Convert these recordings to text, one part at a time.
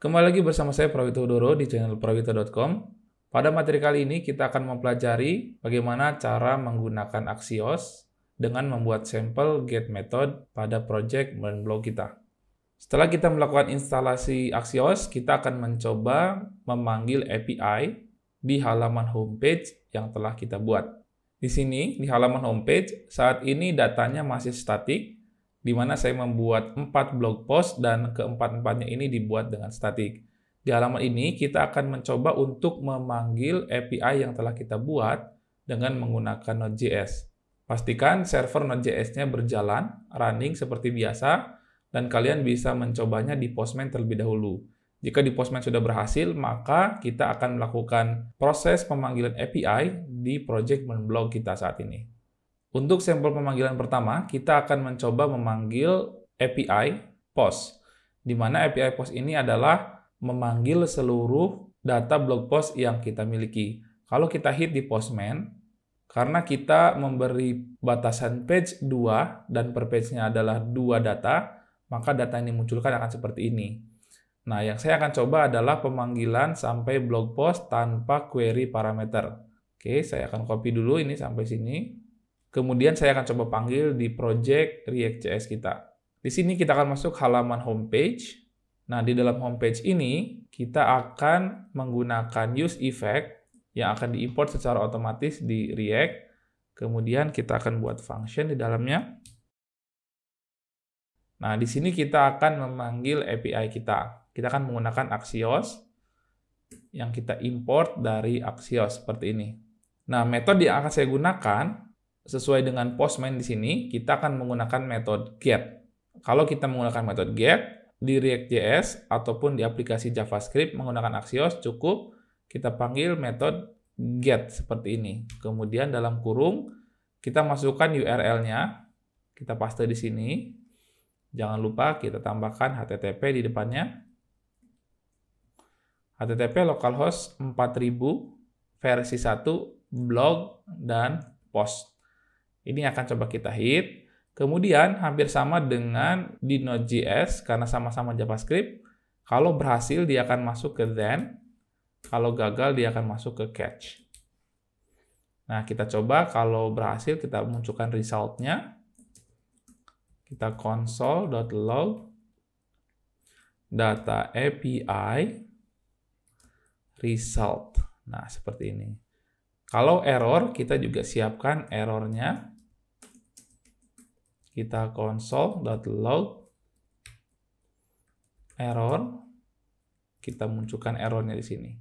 Kembali lagi bersama saya Prawito Udoro di channel prawito.com. Pada materi kali ini kita akan mempelajari bagaimana cara menggunakan Axios dengan membuat sampel get method pada project LearnBlock kita. Setelah kita melakukan instalasi Axios, kita akan mencoba memanggil API di halaman homepage yang telah kita buat. Di sini, di halaman homepage, saat ini datanya masih statik, di mana saya membuat 4 blog post dan keempat-empatnya ini dibuat dengan statik. Di halaman ini, kita akan mencoba untuk memanggil API yang telah kita buat dengan menggunakan Node.js. Pastikan server Node.js-nya berjalan, running seperti biasa, dan kalian bisa mencobanya di Postman terlebih dahulu. Jika di Postman sudah berhasil, maka kita akan melakukan proses pemanggilan API di project LearnBlock kita saat ini. Untuk sampel pemanggilan pertama, kita akan mencoba memanggil API post, di mana API post ini adalah memanggil seluruh data blog post yang kita miliki. Kalau kita hit di Postman, karena kita memberi batasan page 2 dan per page-nya adalah 2 data, maka data yang dimunculkan akan seperti ini. Nah, yang saya akan coba adalah pemanggilan sampai blog post tanpa query parameter. Oke, saya akan copy dulu ini sampai sini. Kemudian saya akan coba panggil di project React.js kita. Di sini kita akan masuk halaman homepage. Nah, di dalam homepage ini, kita akan menggunakan use effect yang akan diimport secara otomatis di React. Kemudian kita akan buat function di dalamnya. Nah, di sini kita akan memanggil API kita. Kita akan menggunakan Axios yang kita import dari Axios seperti ini. Nah, metode yang akan saya gunakan sesuai dengan Postman di sini, kita akan menggunakan metode get. Kalau kita menggunakan metode get di React.js ataupun di aplikasi JavaScript menggunakan Axios, cukup kita panggil metode get seperti ini. Kemudian dalam kurung kita masukkan URL-nya, kita paste di sini. Jangan lupa kita tambahkan HTTP di depannya. HTTP localhost 4000 versi 1 blog dan post. Ini akan coba kita hit. Kemudian hampir sama dengan di Node.js karena sama-sama JavaScript. Kalau berhasil dia akan masuk ke then. Kalau gagal dia akan masuk ke catch. Nah, kita coba kalau berhasil kita munculkan result-nya. Kita console.log data API result. Nah, seperti ini. Kalau error, kita juga siapkan errornya. Kita console.log error. Kita munculkan errornya di sini.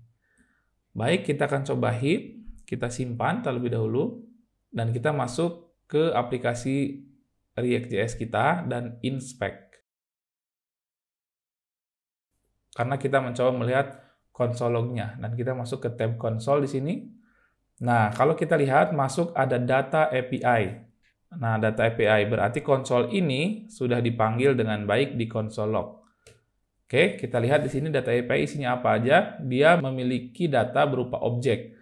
Baik, kita akan coba hit. Kita simpan terlebih dahulu. Dan kita masuk ke aplikasi React.js kita dan inspect. Karena kita mencoba melihat console log-nya. Dan kita masuk ke tab console di sini. Nah, kalau kita lihat masuk ada data API. Nah, data API berarti konsol ini sudah dipanggil dengan baik di console log. Oke, kita lihat di sini data API isinya apa aja. Dia memiliki data berupa objek.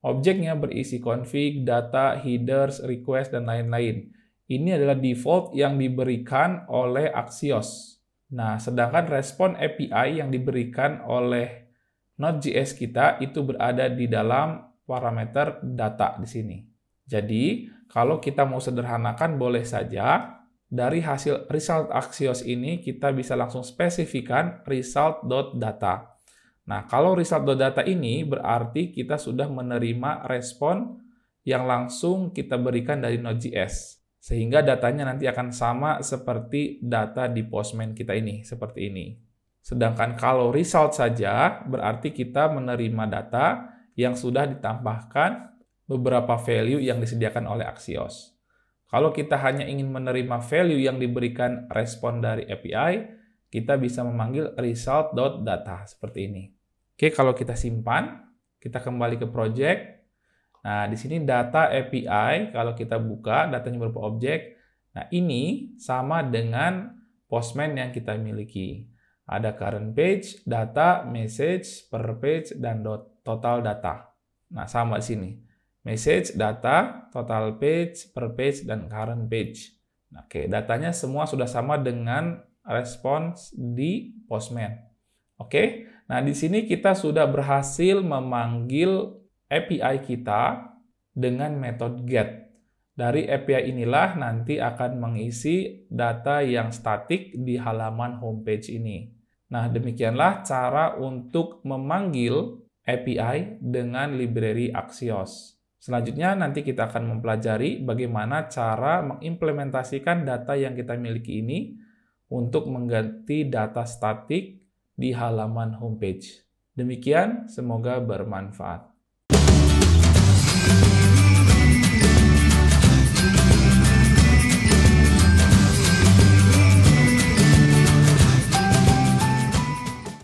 Objeknya berisi config, data, headers, request, dan lain-lain. Ini adalah default yang diberikan oleh Axios. Nah, sedangkan respon API yang diberikan oleh Node.js kita itu berada di dalam parameter data di sini. Jadi, kalau kita mau sederhanakan boleh saja dari hasil result Axios ini kita bisa langsung spesifikan result.data. Nah, kalau result.data ini berarti kita sudah menerima respon yang langsung kita berikan dari Node.js. Sehingga datanya nanti akan sama seperti data di Postman kita ini, seperti ini. Sedangkan kalau result saja berarti kita menerima data yang sudah ditambahkan beberapa value yang disediakan oleh Axios. Kalau kita hanya ingin menerima value yang diberikan respon dari API, kita bisa memanggil result.data seperti ini. Oke, kalau kita simpan, kita kembali ke project. Nah, di sini data API, kalau kita buka, datanya berupa objek. Nah, ini sama dengan Postman yang kita miliki. Ada current page, data, message, per page, dan total data. Nah, sama di sini. Message, data, total page, per page, dan current page. Oke, datanya semua sudah sama dengan respons di Postman. Oke, nah di sini kita sudah berhasil memanggil API kita dengan metode get. Dari API inilah nanti akan mengisi data yang statik di halaman homepage ini. Nah, demikianlah cara untuk memanggil API dengan library Axios. Selanjutnya nanti kita akan mempelajari bagaimana cara mengimplementasikan data yang kita miliki ini untuk mengganti data statik di halaman homepage. Demikian, semoga bermanfaat.